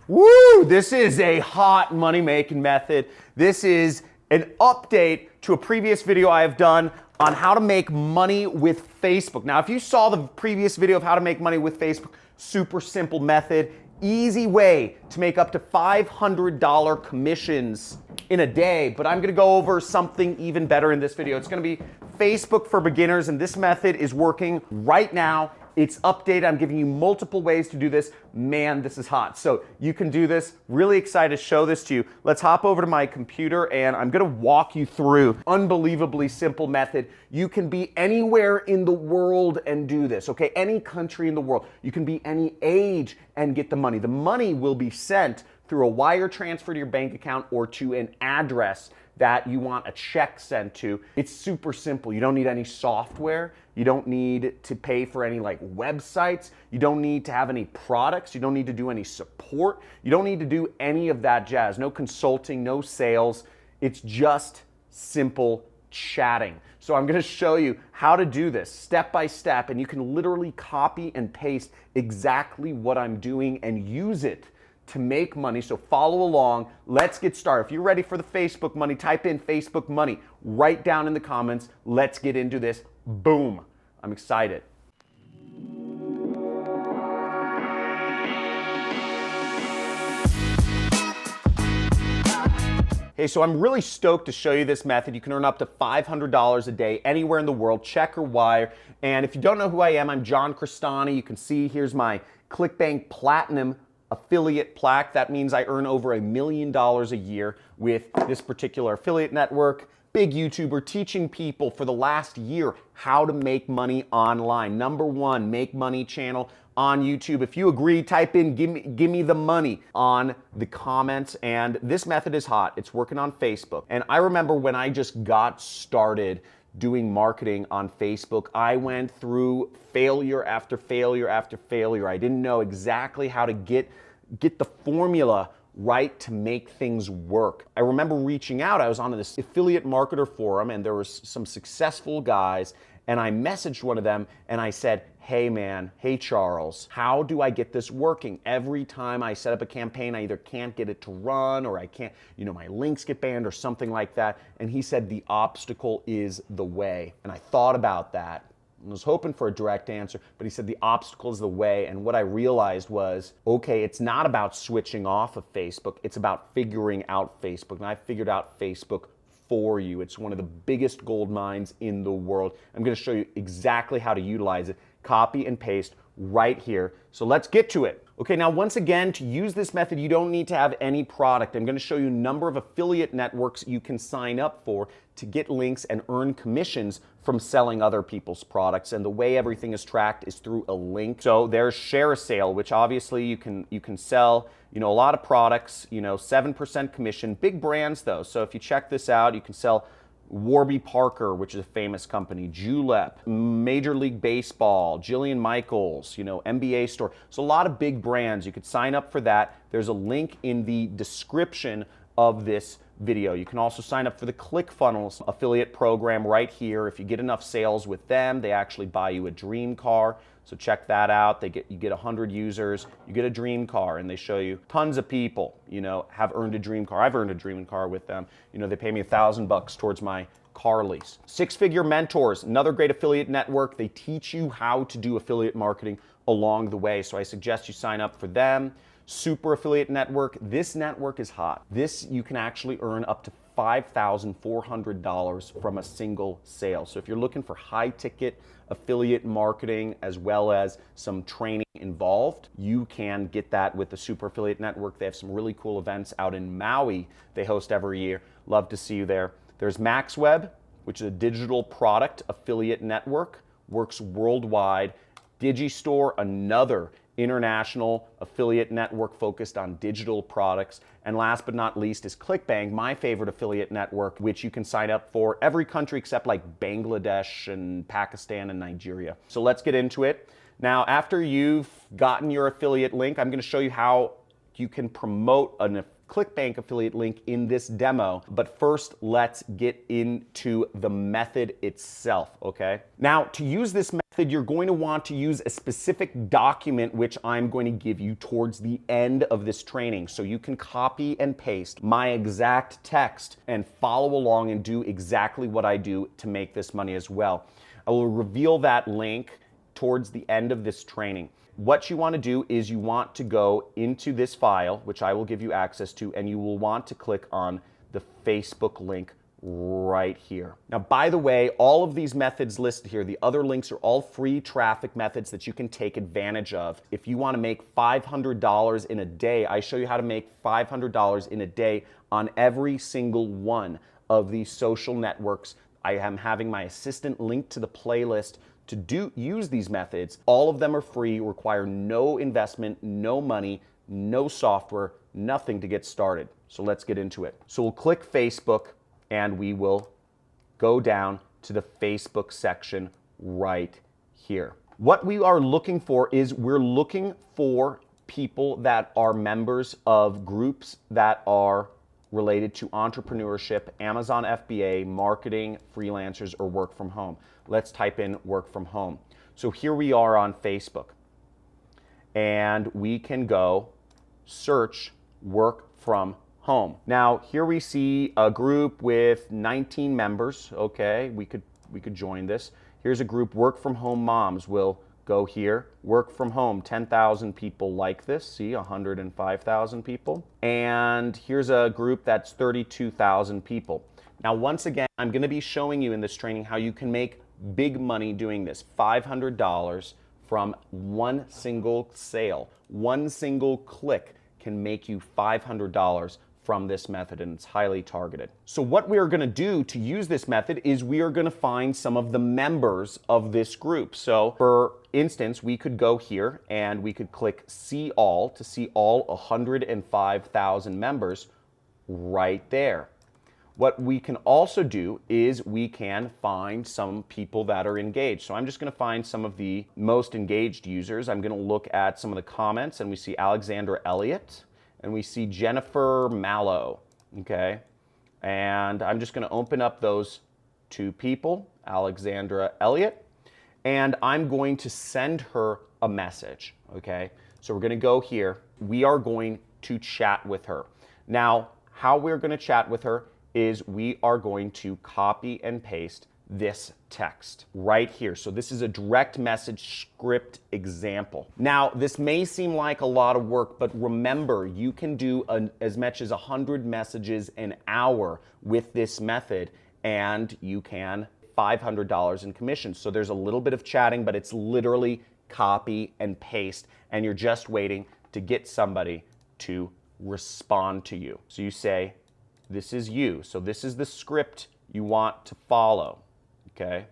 Woo! This is a hot money-making method. This is an update to a previous video I have done on how to make money with Facebook. Now, if you saw the previous video of how to make money with Facebook, super simple method, easy way to make up to $500 commissions in a day, but I'm gonna go over something even better in this video. It's gonna be Facebook for beginners, and this method is working right now. It's updated. I'm giving you multiple ways to do this. Man, this is hot. So you can do this. Really excited to show this to you. Let's hop over to my computer and I'm gonna walk you through unbelievably simple method. You can be anywhere in the world and do this, okay? Any country in the world. You can be any age and get the money. The money will be sent through a wire transfer to your bank account or to an address that you want a check sent to. It's super simple. You don't need any software. You don't need to pay for any websites. You don't need to have any products. You don't need to do any support. You don't need to do any of that jazz. No consulting, no sales. It's just simple chatting. So I'm gonna show you how to do this step by step, and you can literally copy and paste exactly what I'm doing and use it to make money. So follow along. Let's get started. If you're ready for the Facebook money, type in Facebook money. Write down in the comments. Let's get into this. Boom. I'm excited. Hey, so I'm really stoked to show you this method. You can earn up to $500 a day anywhere in the world, check or wire. And if you don't know who I am, I'm John Crestani. You can see here's my ClickBank Platinum affiliate plaque. That means I earn over $1 million a year with this particular affiliate network. Big YouTuber teaching people for the last year how to make money online. #1 make money channel on YouTube. If you agree, type in give me the money on the comments. And this method is hot. It's working on Facebook. And I remember when I just got started doing marketing on Facebook, I went through failure after failure after failure. I didn't know exactly how to get the formula right to make things work. I remember reaching out. I was on this affiliate marketer forum and there was some successful guys, and I messaged one of them and I said, hey man, hey Charles, how do I get this working? Every time I set up a campaign, I either can't get it to run or I can't, my links get banned or something like that. And he said, the obstacle is the way. And I thought about that. I was hoping for a direct answer, but he said the obstacle is the way. And what I realized was, okay, it's not about switching off of Facebook. It's about figuring out Facebook. And I figured out Facebook for you. It's one of the biggest gold mines in the world. I'm going to show you exactly how to utilize it. Copy and paste right here. So let's get to it. Okay, now once again, to use this method, you don't need to have any product. I'm going to show you a number of affiliate networks you can sign up for to get links and earn commissions from selling other people's products. And the way everything is tracked is through a link. So there's ShareASale, which obviously you can sell, a lot of products, 7% commission, big brands though. So if you check this out, you can sell Warby Parker, which is a famous company, Julep, Major League Baseball, Jillian Michaels, NBA store. So a lot of big brands. You could sign up for that. There's a link in the description of this video. You can also sign up for the ClickFunnels affiliate program right here. If you get enough sales with them, they actually buy you a dream car. So check that out. You get 100 users, you get a dream car, and they show you tons of people, have earned a dream car. I've earned a dream car with them. They pay me $1,000 towards my car lease. Six Figure Mentors, another great affiliate network. They teach you how to do affiliate marketing along the way. So I suggest you sign up for them. Super Affiliate Network. This network is hot. This, you can actually earn up to $5,400 from a single sale. So if you're looking for high ticket affiliate marketing as well as some training involved, you can get that with the Super Affiliate Network. They have some really cool events out in Maui they host every year. Love to see you there. There's MaxWeb, which is a digital product affiliate network, works worldwide. Digistore, another international affiliate network focused on digital products. And last but not least is ClickBank, my favorite affiliate network, which you can sign up for every country except Bangladesh and Pakistan and Nigeria. So let's get into it. Now, after you've gotten your affiliate link, I'm going to show you how you can promote a ClickBank affiliate link in this demo. But first, let's get into the method itself, okay? Now, to use this method, You're going to want to use a specific document, which I'm going to give you towards the end of this training. So you can copy and paste my exact text and follow along and do exactly what I do to make this money as well. I will reveal that link towards the end of this training. What you want to do is you want to go into this file, which I will give you access to, and you will want to click on the Facebook link right here. Now, by the way, all of these methods listed here, the other links are all free traffic methods that you can take advantage of. If you want to make $500 in a day, I show you how to make $500 in a day on every single one of these social networks. I am having my assistant link to the playlist to use these methods. All of them are free, require no investment, no money, no software, nothing to get started. So let's get into it. So we'll click Facebook and we will go down to the Facebook section right here. What we are looking for is we're looking for people that are members of groups that are related to entrepreneurship, Amazon FBA, marketing, freelancers, or work from home. Let's type in work from home. So here we are on Facebook, and we can go search work from home. Now here we see a group with 19 members. Okay, we could join this. Here's a group, work from home moms. We'll go here, work from home, 10,000 people like this. See, 105,000 people. And here's a group that's 32,000 people. Now, once again, I'm going to be showing you in this training how you can make big money doing this. $500 from one single sale. One single click can make you $500 from this method, and it's highly targeted. So what we are going to do to use this method is we are going to find some of the members of this group. So for instance, we could go here and we could click see all to see all 105,000 members right there. What we can also do is we can find some people that are engaged. So I'm just going to find some of the most engaged users. I'm going to look at some of the comments, and we see Alexandra Elliott and we see Jennifer Mallow. Okay, and I'm just going to open up those two people, Alexandra Elliott, and I'm going to send her a message. Okay, so we're going to go here. We are going to chat with her. Now, how we're going to chat with her is we are going to copy and paste this text right here. So this is a direct message script example. Now, this may seem like a lot of work, but remember, you can do as much as 100 messages an hour with this method, and you can $500 in commissions. So there's a little bit of chatting, but it's literally copy and paste, and you're just waiting to get somebody to respond to you. So you say, this is you. So this is the script you want to follow. Okay?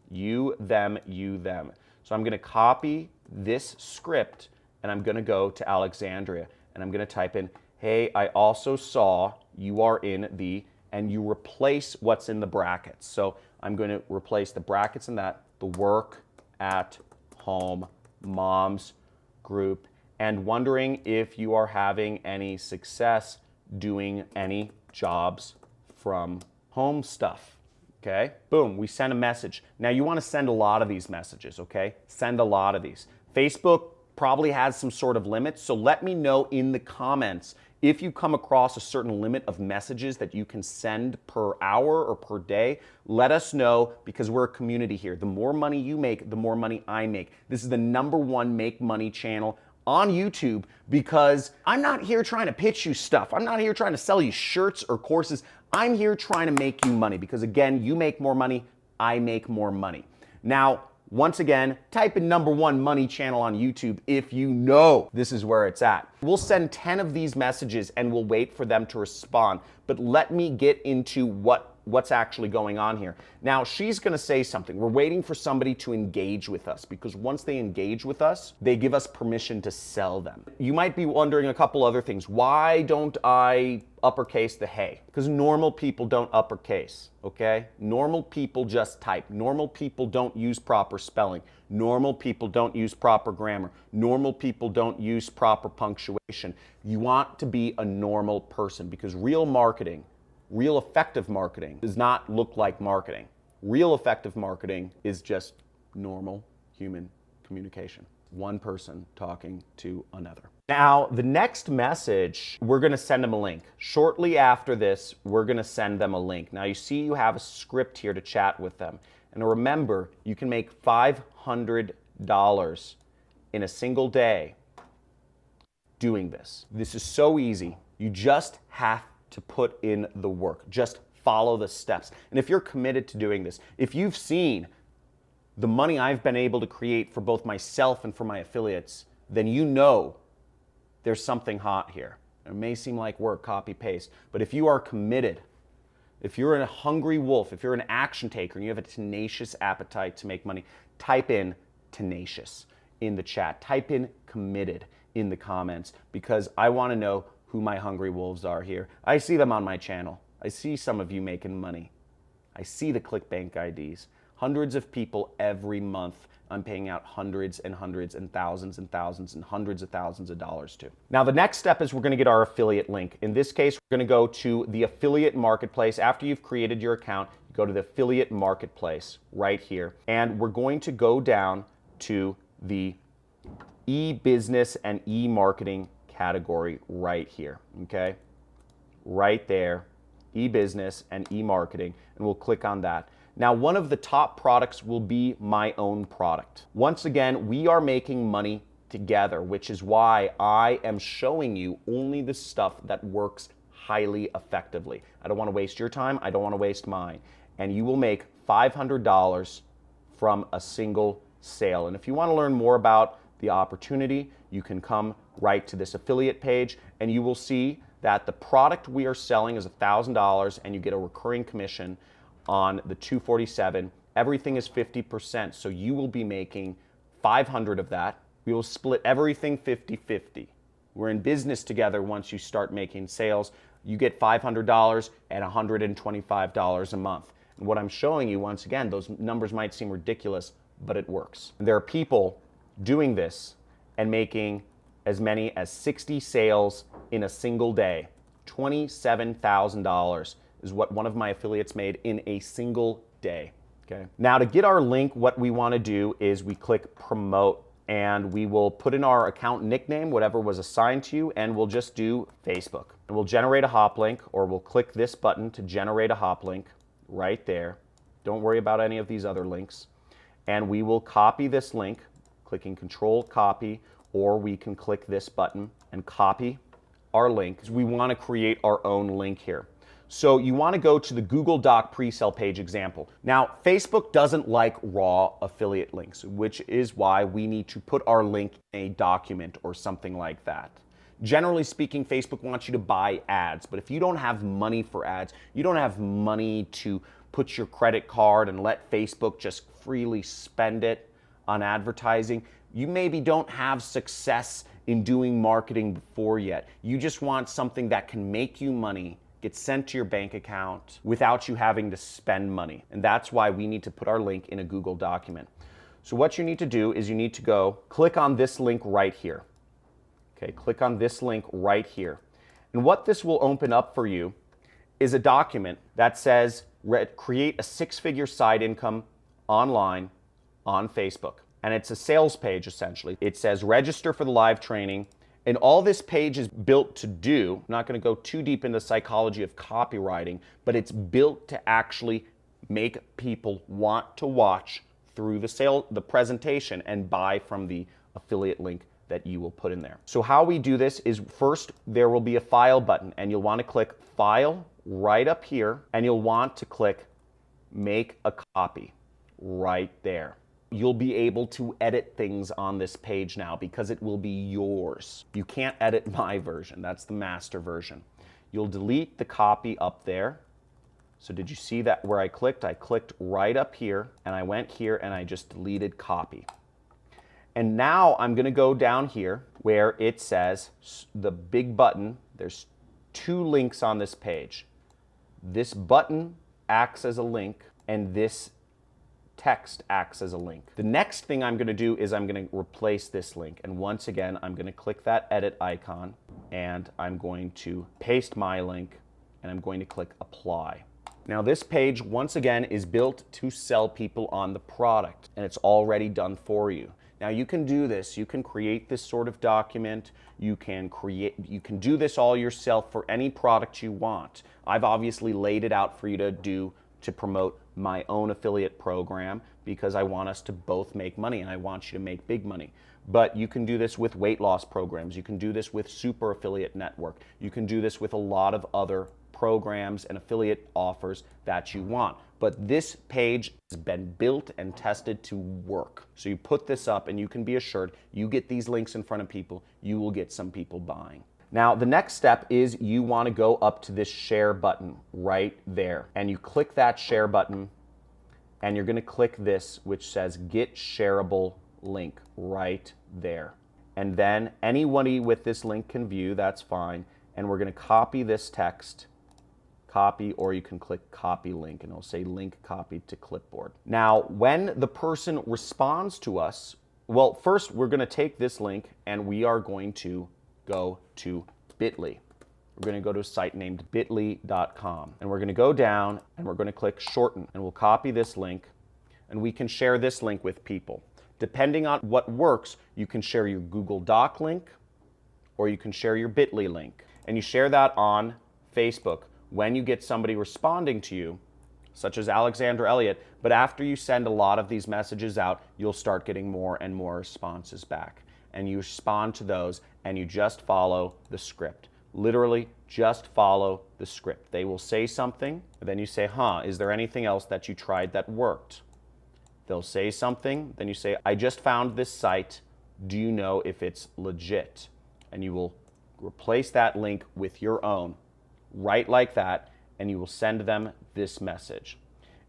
You, them, you, them. So I'm going to copy this script and I'm going to go to Alexandria and I'm going to type in, hey, I also saw you are in the, and you replace what's in the brackets. So I'm going to replace the brackets in that, the work at home moms group, and wondering if you are having any success doing any jobs from home stuff. Okay, boom, we send a message. Now you want to send a lot of these messages, okay? Send a lot of these. Facebook probably has some sort of limit, so let me know in the comments if you come across a certain limit of messages that you can send per hour or per day. Let us know, because we're a community here. The more money you make, the more money I make. This is the #1 make money channel on YouTube, because I'm not here trying to pitch you stuff. I'm not here trying to sell you shirts or courses. I'm here trying to make you money, because again, you make more money, I make more money. Now, once again, type in #1 money channel on YouTube if you know this is where it's at. We'll send 10 of these messages and we'll wait for them to respond. But let me get into what's actually going on here. Now, she's going to say something. We're waiting for somebody to engage with us, because once they engage with us, they give us permission to sell them. You might be wondering a couple other things. Why don't I uppercase the hey? Because normal people don't uppercase, okay? Normal people just type. Normal people don't use proper spelling. Normal people don't use proper grammar. Normal people don't use proper punctuation. You want to be a normal person, because real marketing, real effective marketing does not look like marketing. Real effective marketing is just normal human communication. One person talking to another. Now, the next message, we're gonna send them a link. Shortly after this, we're gonna send them a link. Now you see you have a script here to chat with them. And remember, you can make $500 in a single day doing this. This is so easy. You just have to put in the work. Just follow the steps. And if you're committed to doing this, if you've seen the money I've been able to create for both myself and for my affiliates, then you know there's something hot here. It may seem like work, copy, paste, but if you are committed, if you're a hungry wolf, if you're an action taker and you have a tenacious appetite to make money, type in tenacious in the chat. Type in committed in the comments, because I want to know who my hungry wolves are here. I see them on my channel. I see some of you making money. I see the ClickBank IDs. Hundreds of people every month I'm paying out hundreds and hundreds and thousands and hundreds of thousands of dollars to. Now the next step is we're gonna get our affiliate link. In this case, we're gonna go to the affiliate marketplace. After you've created your account, you go to the affiliate marketplace right here. And we're going to go down to the e-business and e-marketing category right here, okay? Right there, e-business and e-marketing, and we'll click on that. Now, one of the top products will be my own product. Once again, we are making money together, which is why I am showing you only the stuff that works highly effectively. I don't want to waste your time. I don't want to waste mine. And you will make $500 from a single sale. And if you want to learn more about the opportunity, you can come right to this affiliate page and you will see that the product we are selling is $1,000 and you get a recurring commission on the 247. Everything is 50%, so you will be making 500 of that. We will split everything 50-50. We're in business together. Once you start making sales, you get $500 and $125 a month. And what I'm showing you, once again, those numbers might seem ridiculous, but it works. And there are people doing this and making as many as 60 sales in a single day. $27,000 is what one of my affiliates made in a single day. Okay. Now to get our link, what we want to do is we click promote and we will put in our account nickname, whatever was assigned to you, and we'll just do Facebook. And we'll generate a hop link, or we'll click this button to generate a hop link right there. Don't worry about any of these other links. And we will copy this link, clicking Control Copy, or we can click this button and copy our link, because we want to create our own link here. So you want to go to the Google Doc pre-sale page example. Now, Facebook doesn't like raw affiliate links, which is why we need to put our link in a document or something like that. Generally speaking, Facebook wants you to buy ads, but if you don't have money for ads, you don't have money to put your credit card and let Facebook just freely spend it on advertising, you maybe don't have success in doing marketing before yet. You just want something that can make you money, get sent to your bank account without you having to spend money. And that's why we need to put our link in a Google document. So what you need to do is you need to go click on this link right here. Okay, click on this link right here. And what this will open up for you is a document that says create a six-figure side income online on Facebook. And it's a sales page essentially. It says register for the live training. And all this page is built to do, I'm not going to go too deep into the psychology of copywriting, but it's built to actually make people want to watch through the presentation and buy from the affiliate link that you will put in there. So how we do this is first there will be a file button and you'll want to click file right up here and you'll want to click make a copy right there. You'll be able to edit things on this page now because it will be yours. You can't edit my version, that's the master version. You'll delete the copy up there. So did you see that where I clicked? I clicked right up here and I went here and I just deleted copy. And now I'm gonna go down here where it says the big button. There's two links on this page. This button acts as a link and this text acts as a link. The next thing I'm going to do is I'm going to replace this link. And once again, I'm going to click that edit icon and I'm going to paste my link and I'm going to click apply. Now this page, once again, is built to sell people on the product, and it's already done for you. Now you can do this, you can create this sort of document, you can do this all yourself for any product you want. I've obviously laid it out for you to do to promote my own affiliate program because I want us to both make money and I want you to make big money. But you can do this with weight loss programs, you can do this with Super Affiliate Network, you can do this with a lot of other programs and affiliate offers that you want. But this page has been built and tested to work. So you put this up and you can be assured you get these links in front of people, you will get some people buying. Now the next step is you want to go up to this share button right there. And you click that share button and you're going to click this which says get shareable link right there. And then anybody with this link can view, that's fine. And we're going to copy this text. Copy, or you can click copy link and it'll say link copied to clipboard. Now, when the person responds to us, well, first we're going to take this link and we are going to go to Bitly. We're going to go to a site named bitly.com and we're going to go down and we're going to click shorten and we'll copy this link and we can share this link with people. Depending on what works, you can share your Google Doc link or you can share your Bitly link and you share that on Facebook. When you get somebody responding to you, such as Alexander Elliott, but after you send a lot of these messages out, you'll start getting more and more responses back. And you respond to those and you just follow the script. Literally, just follow the script. They will say something, and then you say, is there anything else that you tried that worked? They'll say something, then you say, I just found this site. Do you know if it's legit? And you will replace that link with your own. Right like that, and you will send them this message.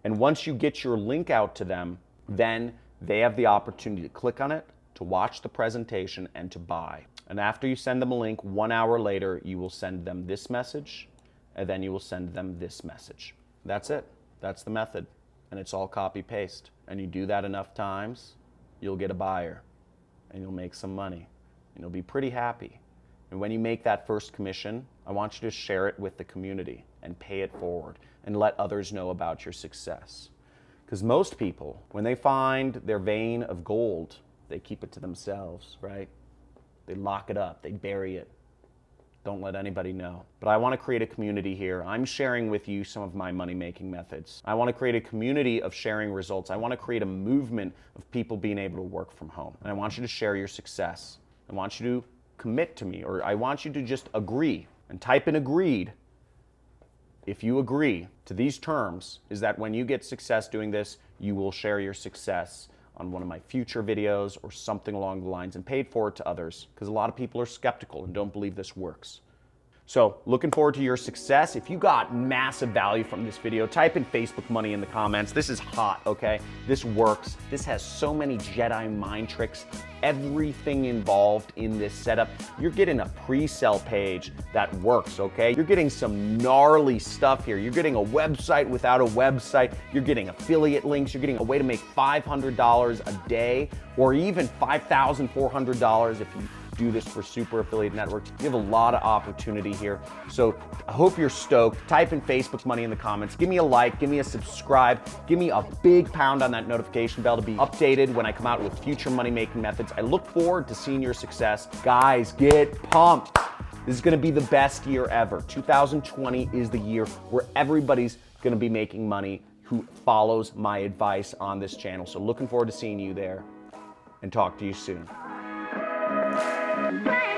And once you get your link out to them, then they have the opportunity to click on it, to watch the presentation, and to buy. And after you send them a link, 1 hour later, you will send them this message, and then you will send them this message. That's it. That's the method. And it's all copy-paste. And you do that enough times, you'll get a buyer, and you'll make some money, and you'll be pretty happy. And when you make that first commission, I want you to share it with the community and pay it forward and let others know about your success. Because most people, when they find their vein of gold, they keep it to themselves, right? They lock it up, they bury it. Don't let anybody know. But I want to create a community here. I'm sharing with you some of my money-making methods. I want to create a community of sharing results. I want to create a movement of people being able to work from home. And I want you to share your success. I want you to commit to me, or I want you to just agree and type in agreed. If you agree to these terms, is that when you get success doing this, you will share your success on one of my future videos or something along the lines and pay it forward to others, because a lot of people are skeptical and don't believe this works. So looking forward to your success. If you got massive value from this video, type in Facebook money in the comments. This is hot, okay? This works. This has so many Jedi mind tricks. Everything involved in this setup. You're getting a pre-sale page that works, okay? You're getting some gnarly stuff here. You're getting a website without a website. You're getting affiliate links. You're getting a way to make $500 a day, or even $5,400 if you do this for Super Affiliate Networks. You have a lot of opportunity here. So I hope you're stoked. Type in Facebook money in the comments. Give me a like, give me a subscribe, give me a big pound on that notification bell to be updated when I come out with future money-making methods. I look forward to seeing your success. Guys, get pumped. This is gonna be the best year ever. 2020 is the year where everybody's gonna be making money who follows my advice on this channel. So looking forward to seeing you there, and talk to you soon. Bye.